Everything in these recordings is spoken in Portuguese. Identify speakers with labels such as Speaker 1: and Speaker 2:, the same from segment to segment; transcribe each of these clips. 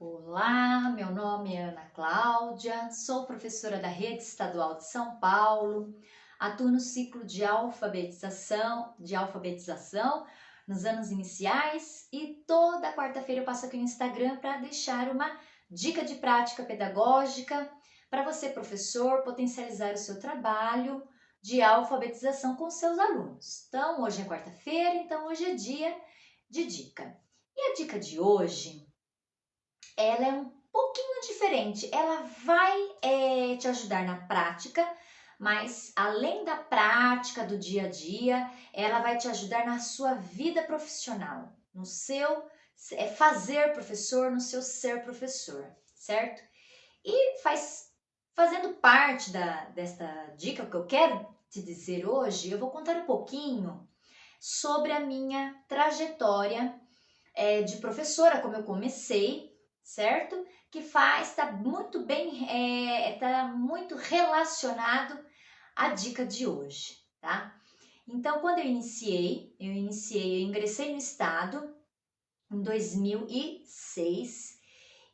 Speaker 1: Olá, meu nome é Ana Cláudia, sou professora da Rede Estadual de São Paulo, atuo no ciclo de alfabetização nos anos iniciais e toda quarta-feira eu passo aqui no Instagram para deixar uma dica de prática pedagógica para você, professor, potencializar o seu trabalho de alfabetização com seus alunos. Então, hoje é quarta-feira, então hoje é dia de dica. E a dica de hoje ela é um pouquinho diferente. Ela vai te ajudar na prática, mas além da prática do dia a dia, ela vai te ajudar na sua vida profissional, no seu fazer professor, no seu ser professor, certo? E fazendo parte desta dica que eu quero te dizer hoje, eu vou contar um pouquinho sobre a minha trajetória de professora, como eu comecei, certo? Que está muito bem, está muito relacionado à dica de hoje, tá? Então, quando eu ingressei no estado em 2006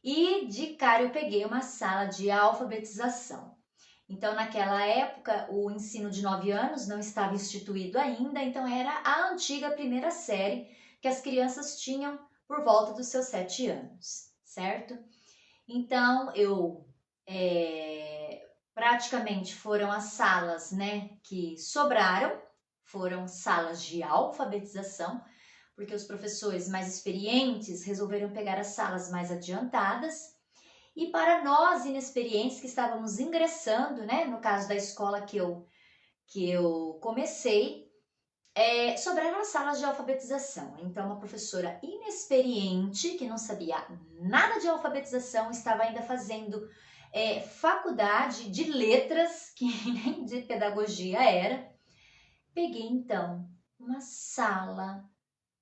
Speaker 1: e de cara eu peguei uma sala de alfabetização. Então, naquela época, o ensino de 9 anos não estava instituído ainda, então era a antiga primeira série que as crianças tinham por volta dos seus 7 anos, certo? Então, praticamente foram as salas, né, que sobraram, foram salas de alfabetização, porque os professores mais experientes resolveram pegar as salas mais adiantadas. E para nós inexperientes que estávamos ingressando, né, no caso da escola que eu comecei, sobraram as salas de alfabetização. Então, uma professora inexperiente, que não sabia nada de alfabetização, estava ainda fazendo faculdade de letras, que nem de pedagogia era. Peguei, então, uma sala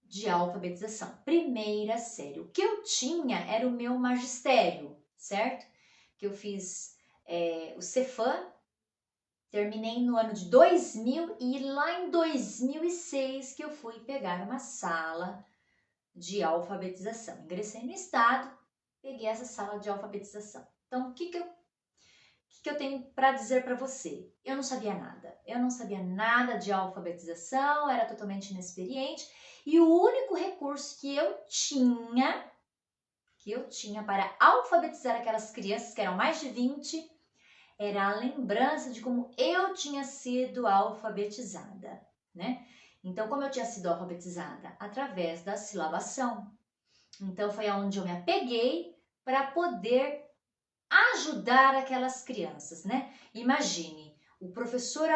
Speaker 1: de alfabetização, primeira série. O que eu tinha era o meu magistério, certo? Que eu fiz o Cefam, terminei no ano de 2000 e lá em 2006 que eu fui pegar uma sala de alfabetização. Ingressei no estado, peguei essa sala de alfabetização. Então, o que eu tenho para dizer para você? Eu não sabia nada. Eu não sabia nada de alfabetização, era totalmente inexperiente e o único recurso que eu tinha para alfabetizar aquelas crianças, que eram mais de 20, era a lembrança de como eu tinha sido alfabetizada, né? Então, como eu tinha sido alfabetizada? Através da silabação. Então, foi aonde eu me apeguei para poder ajudar aquelas crianças, né? Imagine, o professor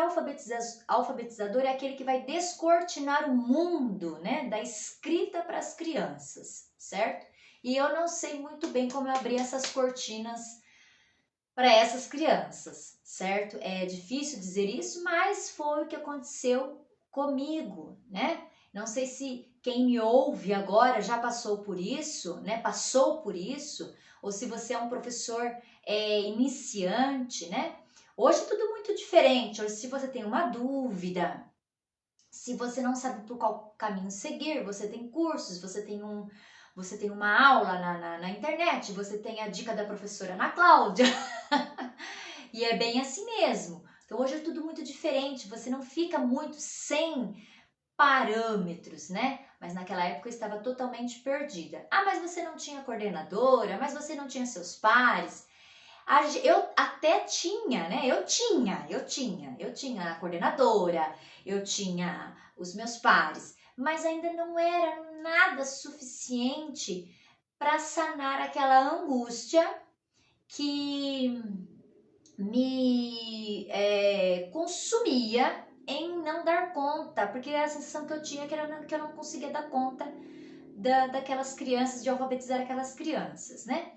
Speaker 1: alfabetizador é aquele que vai descortinar o mundo, né? Da escrita para as crianças, certo? E eu não sei muito bem como eu abri essas cortinas para essas crianças, certo? É difícil dizer isso, mas foi o que aconteceu comigo, né? Não sei se quem me ouve agora já passou por isso, né? Passou por isso, ou se você é um professor iniciante, né? Hoje é tudo muito diferente. Hoje, se você tem uma dúvida, se você não sabe por qual caminho seguir, você tem cursos, você tem uma aula na internet, você tem a dica da professora Ana Cláudia. E é bem assim mesmo. Então hoje é tudo muito diferente, você não fica muito sem parâmetros, né? Mas naquela época eu estava totalmente perdida. Ah, mas você não tinha coordenadora, mas você não tinha seus pares. Eu até tinha, né? Eu tinha a coordenadora, eu tinha os meus pares, mas ainda não era nada suficiente para sanar aquela angústia que me consumia em não dar conta, porque a sensação que eu tinha era que eu não conseguia dar conta daquelas crianças, de alfabetizar aquelas crianças, né?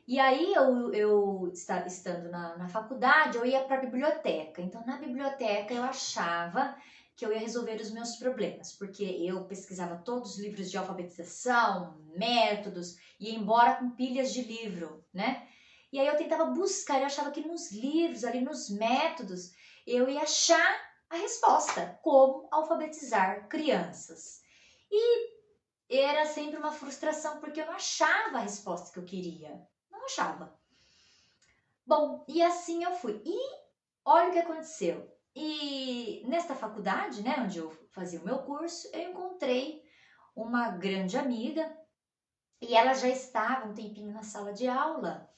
Speaker 1: E aí eu estando na faculdade, eu ia para a biblioteca. Então, na biblioteca, eu achava que eu ia resolver os meus problemas, porque eu pesquisava todos os livros de alfabetização, métodos, ia embora com pilhas de livro, né? E aí eu tentava buscar, eu achava que nos livros, ali nos métodos, eu ia achar a resposta, como alfabetizar crianças. E era sempre uma frustração, porque eu não achava a resposta que eu queria. Não achava. Bom, e assim eu fui. E olha o que aconteceu. E nesta faculdade, né, onde eu fazia o meu curso, eu encontrei uma grande amiga e ela já estava um tempinho na sala de aula.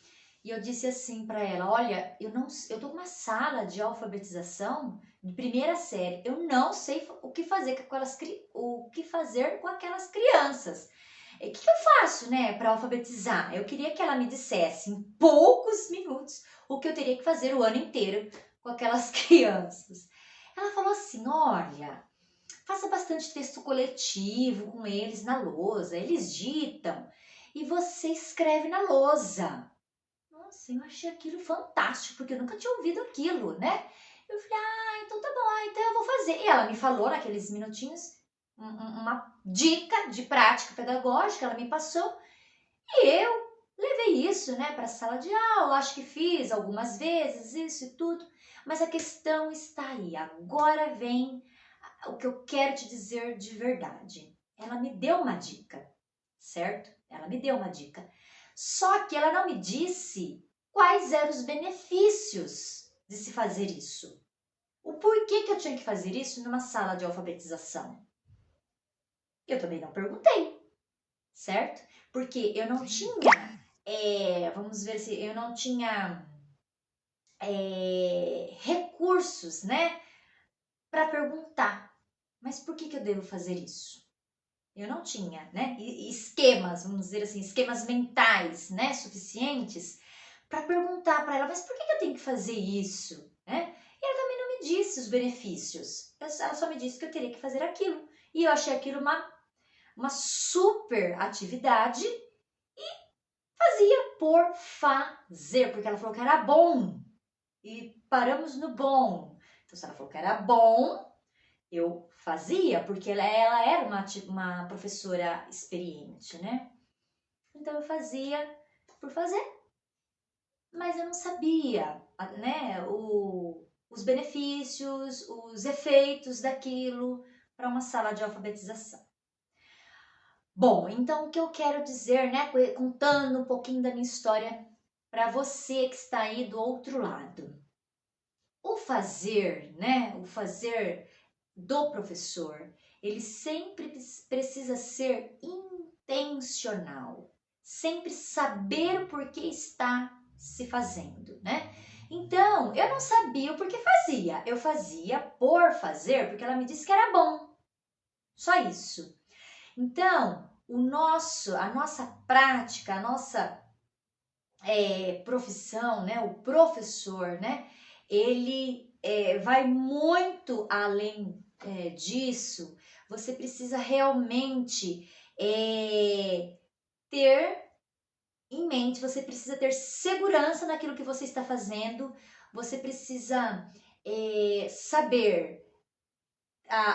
Speaker 1: E eu disse assim para ela: olha, eu tô com uma sala de alfabetização de primeira série. Eu não sei o que fazer com aquelas crianças. O que eu faço, né, para alfabetizar? Eu queria que ela me dissesse em poucos minutos o que eu teria que fazer o ano inteiro com aquelas crianças. Ela falou assim: olha, faça bastante texto coletivo com eles na lousa, eles ditam e você escreve na lousa. Nossa, eu achei aquilo fantástico, porque eu nunca tinha ouvido aquilo, né? Eu falei, então tá bom, então eu vou fazer. E ela me falou naqueles minutinhos uma dica de prática pedagógica, ela me passou, e eu levei isso, né, para a sala de aula. Acho que fiz algumas vezes isso e tudo, mas a questão está aí. Agora vem o que eu quero te dizer de verdade. Ela me deu uma dica, certo? Ela me deu uma dica. Só que ela não me disse quais eram os benefícios de se fazer isso. O porquê que eu tinha que fazer isso numa sala de alfabetização? Eu também não perguntei, certo? Porque eu não tinha, vamos ver se eu não tinha recursos, né, para perguntar. Mas por que eu devo fazer isso? Eu não tinha, né, esquemas, vamos dizer assim, esquemas mentais, né, suficientes para perguntar para ela, mas por que eu tenho que fazer isso, né? E ela também não me disse os benefícios. Ela só me disse que eu teria que fazer aquilo. E eu achei aquilo uma super atividade e fazia por fazer, porque ela falou que era bom. E paramos no bom. Então, se ela falou que era bom, eu fazia, porque ela era uma professora experiente, né? Então, eu fazia por fazer. Mas eu não sabia, né, os benefícios, os efeitos daquilo para uma sala de alfabetização. Bom, então o que eu quero dizer, né, contando um pouquinho da minha história para você que está aí do outro lado. O fazer, né, o fazer do professor, ele sempre precisa ser intencional, sempre saber por que está se fazendo, né? Então, eu não sabia o porquê fazia. Eu fazia por fazer, porque ela me disse que era bom. Só isso. Então, a nossa prática, a nossa profissão, né? O professor, né? Ele vai muito além disso. Você precisa realmente ter em mente, você precisa ter segurança naquilo que você está fazendo, você precisa saber,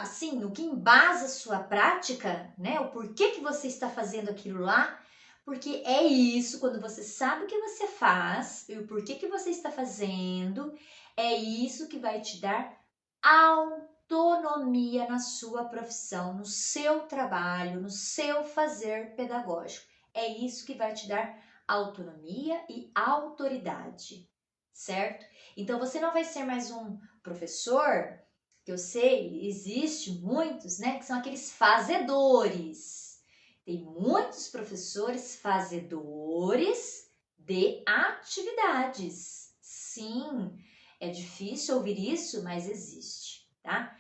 Speaker 1: sim, o que embasa a sua prática, né? O porquê que você está fazendo aquilo lá, porque é isso, quando você sabe o que você faz e o porquê que você está fazendo, é isso que vai te dar autonomia na sua profissão, no seu trabalho, no seu fazer pedagógico. É isso que vai te dar autonomia e autoridade, certo? Então você não vai ser mais um professor, que eu sei, existe muitos, né, que são aqueles fazedores. Tem muitos professores fazedores de atividades. Sim, é difícil ouvir isso, mas existe, tá?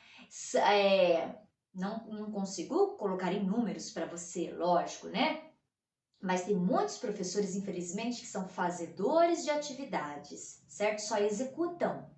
Speaker 1: Não consigo colocar em números para você, lógico, né? Mas tem muitos professores, infelizmente, que são fazedores de atividades, certo? Só executam.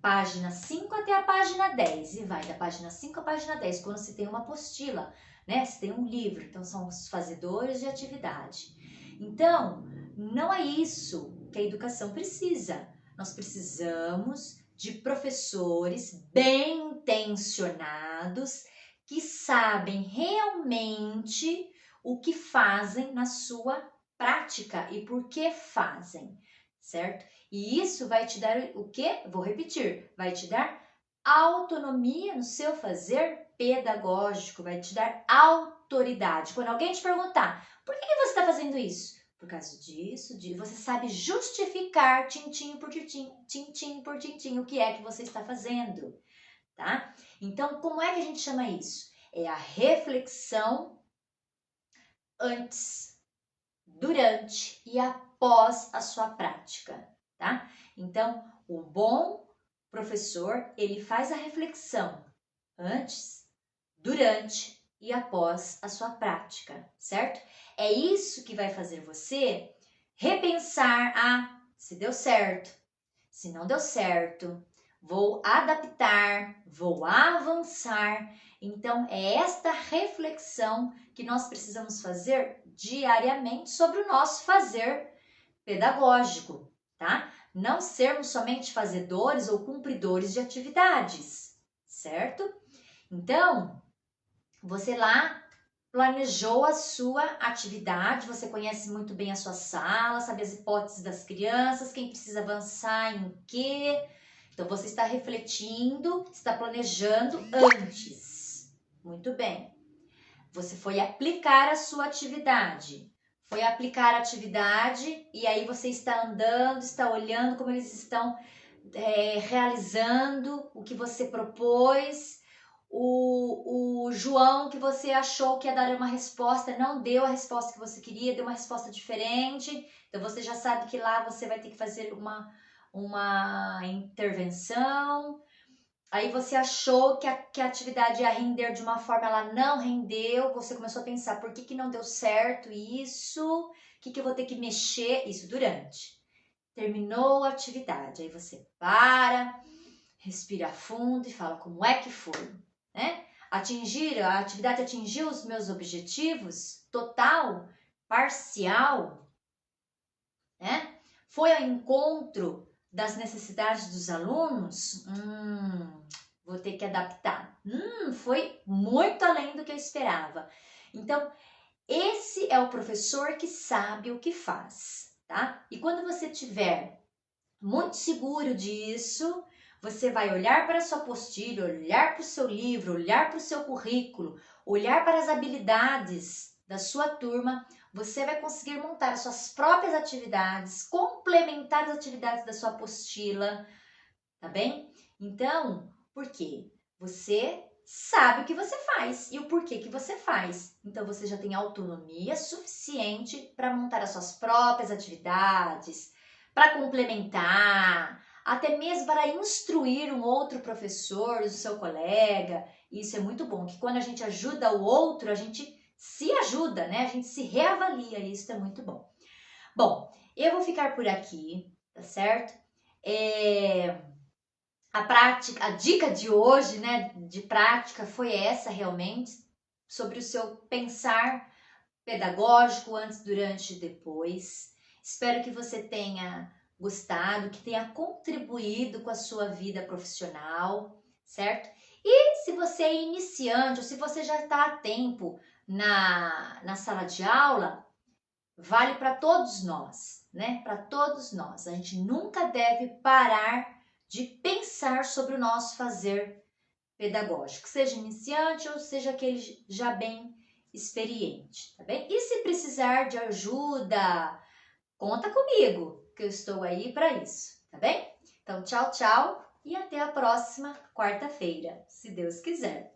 Speaker 1: Página 5 até a página 10 e vai da página 5 à página 10, quando se tem uma apostila, né? Se tem um livro, então são os fazedores de atividade. Então, não é isso que a educação precisa. Nós precisamos de professores bem intencionados que sabem realmente o que fazem na sua prática e por que fazem, certo? E isso vai te dar o quê? Vou repetir, vai te dar autonomia no seu fazer pedagógico, vai te dar autoridade. Quando alguém te perguntar, por que você está fazendo isso? Por causa disso, você sabe justificar tintim por tintim, o que é que você está fazendo, tá? Então, como é que a gente chama isso? É a reflexão antes, durante e após a sua prática, tá? Então, o bom professor, ele faz a reflexão antes, durante e após a sua prática, certo? É isso que vai fazer você repensar se deu certo, se não deu certo, vou adaptar, vou avançar. Então, é esta reflexão que nós precisamos fazer diariamente sobre o nosso fazer pedagógico, tá? Não sermos somente fazedores ou cumpridores de atividades, certo? Então, você lá planejou a sua atividade, você conhece muito bem a sua sala, sabe as hipóteses das crianças, quem precisa avançar em quê. Então, você está refletindo, está planejando antes. Muito bem. Você foi aplicar a sua atividade. Foi aplicar a atividade e aí você está andando, está olhando como eles estão realizando o que você propôs. O João, que você achou que ia dar uma resposta, não deu a resposta que você queria, deu uma resposta diferente. Então, você já sabe que lá você vai ter que fazer uma intervenção. Aí você achou que a atividade ia render de uma forma, ela não rendeu. Você começou a pensar, por que não deu certo isso? O que eu vou ter que mexer? Isso durante. Terminou a atividade. Aí você para, respira fundo e fala como é que foi, né? A atividade atingiu os meus objetivos? Total? Parcial? Né? Foi ao encontro das necessidades dos alunos? Vou ter que adaptar. Foi muito além do que eu esperava. Então, esse é o professor que sabe o que faz, tá? E quando você tiver muito seguro disso, você vai olhar para a sua apostila, olhar para o seu livro, olhar para o seu currículo, olhar para as habilidades da sua turma, você vai conseguir montar as suas próprias atividades, complementar as atividades da sua apostila, tá bem? Então, por quê? Você sabe o que você faz e o porquê que você faz. Então, você já tem autonomia suficiente para montar as suas próprias atividades, para complementar, até mesmo para instruir um outro professor, o seu colega. Isso é muito bom, que quando a gente ajuda o outro, a gente se ajuda, né? A gente se reavalia, e isso é muito bom. Bom, eu vou ficar por aqui, tá certo? A dica de hoje, né, de prática foi essa realmente, sobre o seu pensar pedagógico antes, durante e depois. Espero que você tenha gostado, que tenha contribuído com a sua vida profissional, certo? E se você é iniciante ou se você já está há tempo na sala de aula, vale para todos nós, né? Para todos nós. A gente nunca deve parar de pensar sobre o nosso fazer pedagógico, seja iniciante ou seja aquele já bem experiente, tá bem? E se precisar de ajuda, conta comigo, que eu estou aí para isso, tá bem? Então, tchau, tchau e até a próxima quarta-feira, se Deus quiser.